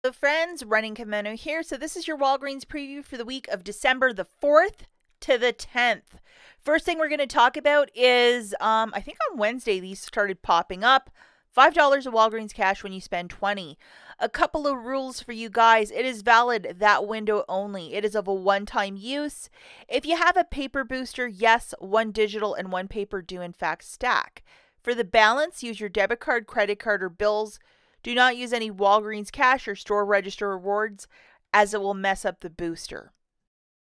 Hello friends, Running Kimono here. So this is your Walgreens preview for the week of December the 4th to the 10th. First thing we're going to talk about is, I think on Wednesday these started popping up. $5 of Walgreens cash when you spend $20. A couple of rules for you guys. It is valid that window only. It is of a one-time use. If you have a paper booster, yes, one digital and one paper do in fact stack. For the balance, use your debit card, credit card, or bills. Do not use any Walgreens cash or store register rewards as it will mess up the booster.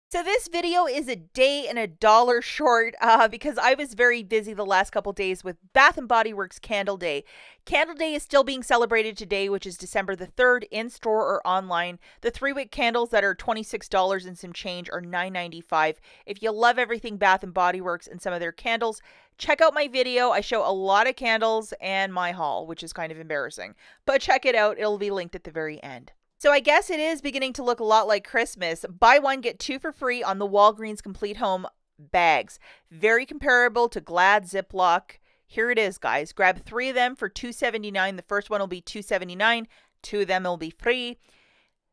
So this video is a day and $1 short because I was very busy the last couple days with Bath & Body Works Candle Day. Candle Day is still being celebrated today, which is December the 3rd, in store or online. The 3-wick candles that are $26 and some change are $9.95. If you love everything Bath & Body Works and some of their candles, check out my video. I show a lot of candles and my haul, which is kind of embarrassing. But check it out. It'll be linked at the very end. So I guess it is beginning to look a lot like Christmas. Buy one, get two for free on the Walgreens Complete Home bags. Very comparable to Glad Ziploc. Here it is, guys. Grab 3 of them for $2.79. The first one will be $2.79. 2 of them will be free.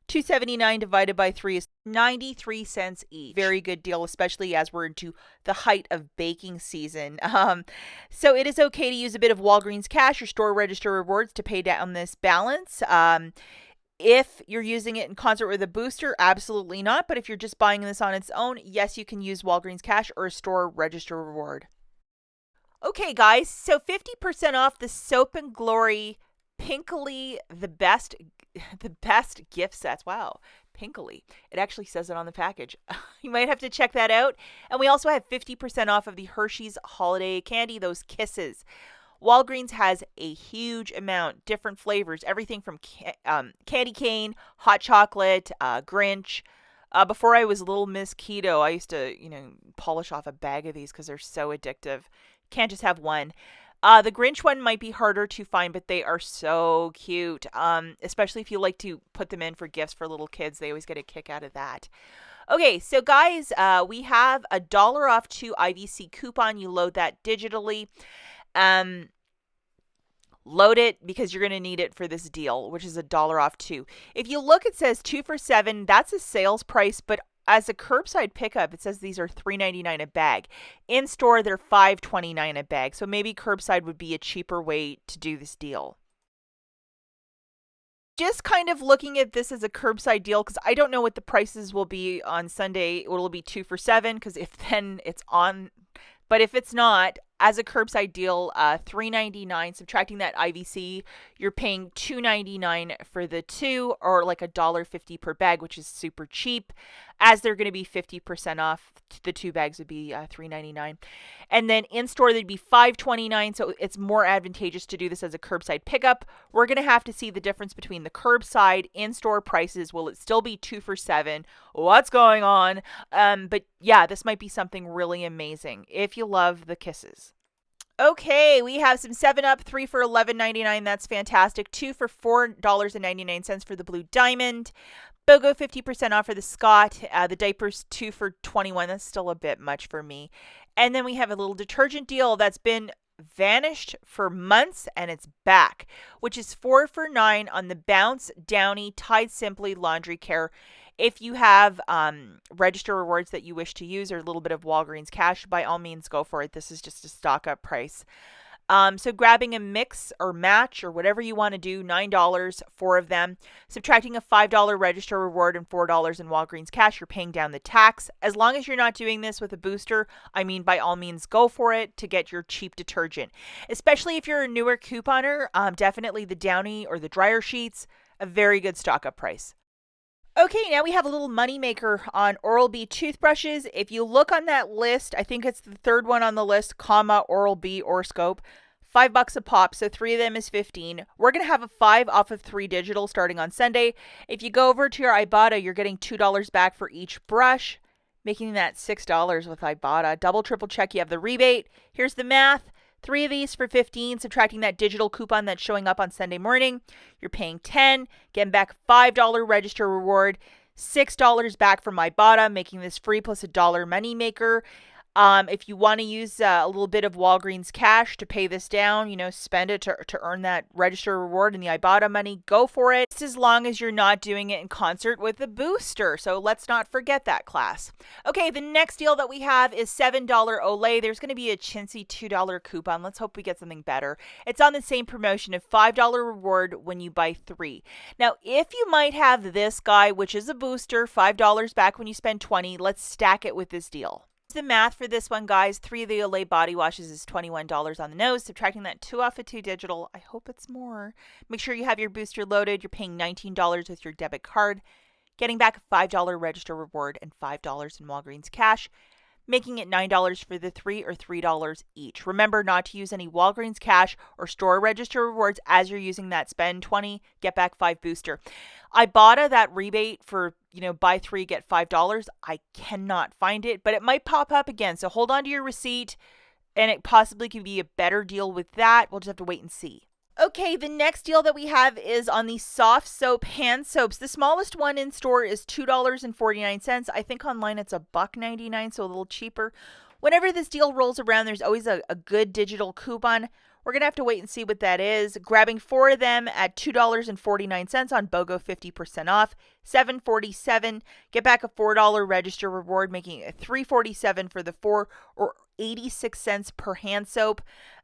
$2.79 divided by 3 is 93 cents each. Very good deal, especially as we're into the height of baking season. So it is okay to use a bit of Walgreens cash or store register rewards to pay down this balance. If you're using it in concert with a booster, absolutely not. But if you're just buying this on its own, yes, you can use Walgreens cash or a store register reward. Okay, guys, so 50% off the Soap and Glory Pinkly the best gift sets. Wow, Pinkly. It actually says it on the package. You might have to check that out. And we also have 50% off of the Hershey's holiday candy, those Kisses. Walgreens has a huge amount, different flavors, everything from candy cane, hot chocolate, Grinch. Before I was Little Miss Keto, I used to, polish off a bag of these because they're so addictive. Can't just have one. The Grinch one might be harder to find, but they are so cute, especially if you like to put them in for gifts for little kids. They always get a kick out of that. Okay, so guys, we have a $1 off 2 IVC coupon. You load that digitally. Load it because you're going to need it for this deal, which is a $1 off 2. If you look, it says 2 for $7. That's a sales price, but as a curbside pickup, it says these are $3.99 a bag. In store, they're $5.29 a bag. So maybe curbside would be a cheaper way to do this deal. Just kind of looking at this as a curbside deal because I don't know what the prices will be on Sunday. Will it be 2 for $7? Because if then it's on, but if it's not, as a curbside deal, $3.99, subtracting that IVC, you're paying $2.99 for the 2, or like $1.50 per bag, which is super cheap. As they're going to be 50% off, the 2 bags would be $3.99. And then in store, they'd be $5.29, so it's more advantageous to do this as a curbside pickup. We're going to have to see the difference between the curbside in-store prices. Will it still be 2 for $7? What's going on? But yeah, this might be something really amazing if you love the Kisses. Okay, we have some 7-Up, 3 for $11.99. That's fantastic. 2 for $4.99 for the Blue Diamond. BOGO 50% off for the Scott. The diapers 2 for $21. That's still a bit much for me. And then we have a little detergent deal that's been vanished for months and it's back, which is 4 for $9 on the Bounce, Downy, Tide Simply Laundry Care. If you have register rewards that you wish to use or a little bit of Walgreens cash, by all means, go for it. This is just a stock up price. So grabbing a mix or match or whatever you want to do, $9, 4 of them. Subtracting a $5 register reward and $4 in Walgreens cash, you're paying down the tax. As long as you're not doing this with a booster, by all means, go for it to get your cheap detergent. Especially if you're a newer couponer, definitely the Downy or the dryer sheets, a very good stock up price. Okay, now we have a little moneymaker on Oral-B toothbrushes. If you look on that list, I think it's the 3rd one on the list, Oral-B or Scope, $5 a pop, so 3 of them is $15. We're going to have a 5 off of 3 digital starting on Sunday. If you go over to your IBOTTA, you're getting $2 back for each brush, making that $6 with IBOTTA. Double, triple check you have the rebate. Here's the math. 3 of these for $15, subtracting that digital coupon that's showing up on Sunday morning. You're paying $10, getting back $5 register reward, $6 back from IBOTTA, making this free plus $1 moneymaker. If you want to use a little bit of Walgreens cash to pay this down, spend it to earn that register reward and the IBOTTA money, go for it. Just as long as you're not doing it in concert with the booster. So let's not forget that, class. Okay, the next deal that we have is $7 Olay. There's going to be a chintzy $2 coupon. Let's hope we get something better. It's on the same promotion of $5 reward when you buy 3. Now, if you might have this guy, which is a booster, $5 back when you spend 20, let's stack it with this deal. The math for this one, guys. 3 of the Olay body washes is $21 on the nose. Subtracting that 2 off of 2 digital, I hope it's more. Make sure you have your booster loaded. You're paying $19 with your debit card, getting back a $5 register reward and $5 in Walgreens cash, making it $9 for the 3 or $3 each. Remember not to use any Walgreens cash or store register rewards as you're using that spend 20, get back 5 booster. IBOTTA, that rebate for, buy 3, get $5. I cannot find it, but it might pop up again. So hold on to your receipt, and it possibly could be a better deal with that. We'll just have to wait and see. Okay, the next deal that we have is on the Softsoap hand soaps. The smallest one in store is $2.49. I think online it's $1.99, so a little cheaper. Whenever this deal rolls around, there's always a good digital coupon. We're going to have to wait and see what that is. Grabbing 4 of them at $2.49 on BOGO, 50% off, $7.47. Get back a $4 register reward, making it $3.47 for the 4 or 86 cents per hand soap.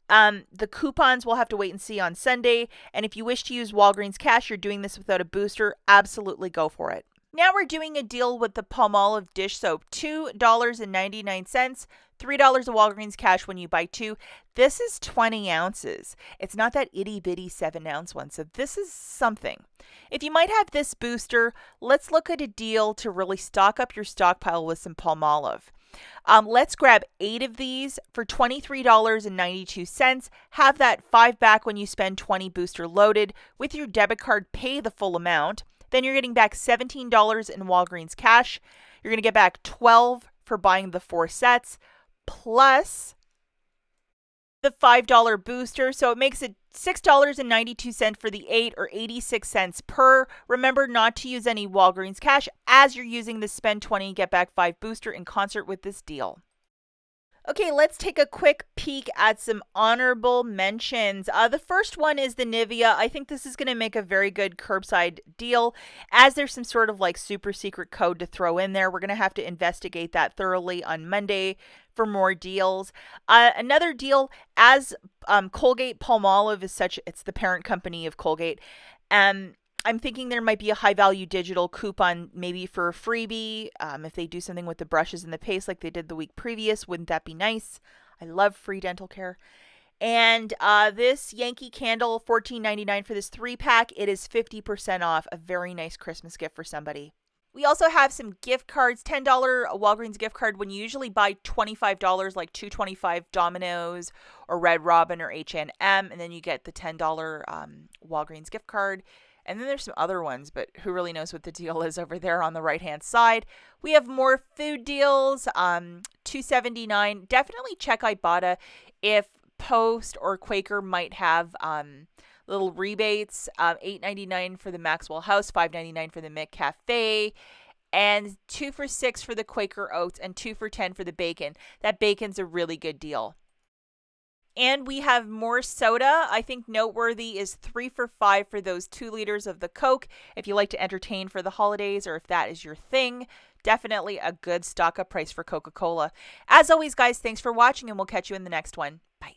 The coupons we'll have to wait and see on Sunday. And if you wish to use Walgreens cash, you're doing this without a booster, absolutely go for it. Now we're doing a deal with the Palmolive dish soap, $2.99, $3 of Walgreens cash when you buy 2. This is 20 ounces. It's not that itty bitty 7-ounce one, so this is something. If you might have this booster, let's look at a deal to really stock up your stockpile with some Palmolive. Let's grab 8 of these for $23.92. Have that 5 back when you spend 20 booster loaded. With your debit card, pay the full amount. Then you're getting back $17 in Walgreens cash. You're going to get back $12 for buying the 4 sets, plus the $5 booster. So it makes it $6.92 for the 8 or 86 cents per. Remember not to use any Walgreens cash as you're using the spend 20, get back 5 booster in concert with this deal. Okay, let's take a quick peek at some honorable mentions. The first one is the Nivea. I think this is going to make a very good curbside deal, as there's some sort of like super secret code to throw in there. We're going to have to investigate that thoroughly on Monday for more deals. Another deal, as Colgate Palmolive is it's the parent company of Colgate. I'm thinking there might be a high-value digital coupon maybe for a freebie. If they do something with the brushes and the paste like they did the week previous, wouldn't that be nice? I love free dental care. And this Yankee Candle, $14.99 for this 3-pack. It is 50% off. A very nice Christmas gift for somebody. We also have some gift cards, $10 Walgreens gift card when you usually buy $25, like $2.25 Domino's or Red Robin or H&M, and then you get the $10 Walgreens gift card. And then there's some other ones, but who really knows what the deal is over there on the right-hand side. We have more food deals, $2.79. Definitely check IBOTTA if Post or Quaker might have little rebates. $8.99 for the Maxwell House, $5.99 for the McCafe, and 2 for $6 for the Quaker Oats, and 2 for $10 for the bacon. That bacon's a really good deal. And we have more soda. I think noteworthy is 3 for $5 for those 2 liters of the Coke. If you like to entertain for the holidays or if that is your thing, definitely a good stock up price for Coca-Cola. As always, guys, thanks for watching and we'll catch you in the next one. Bye.